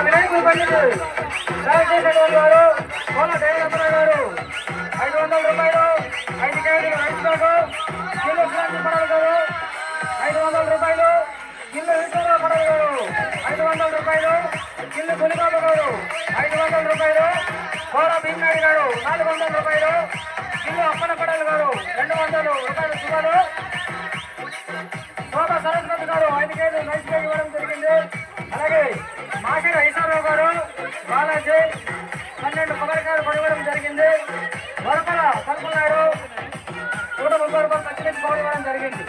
వినాయకుడు పండితుడు రాజశేఖర్ గారు కోన దేవేంద్ర గారు 500 రూపాయలు 5 కేజీలు రైస్ బ్యాగ్ కిలో క్రాంతి పడవ గారు 500 రూపాయలు కిలో విష్ణురావు పడవ గారు 500 రూపాయలు కిలో గులిబాబు గారు 500 రూపాయలు కోర భీమనాయుడు గారు 400 రూపాయలు కిలో అప్పన పడవ గారు 200 రూపాయలు సుమారు శోభ సరస్వతి గారు 5 కేజీలు రైస్ బ్యాగ్ ఇవ్వడం జరిగింది. అలాగే మాషిర ఈశ్వరరావు గారు బాలాజీ 12 కొబ్బరికాయలు కొనివ్వడం జరిగింది. వరపల సరుకున్నాడు 130 రూపాయలు పచ్చిమిర్చి పౌరు ఇవ్వడం జరిగింది.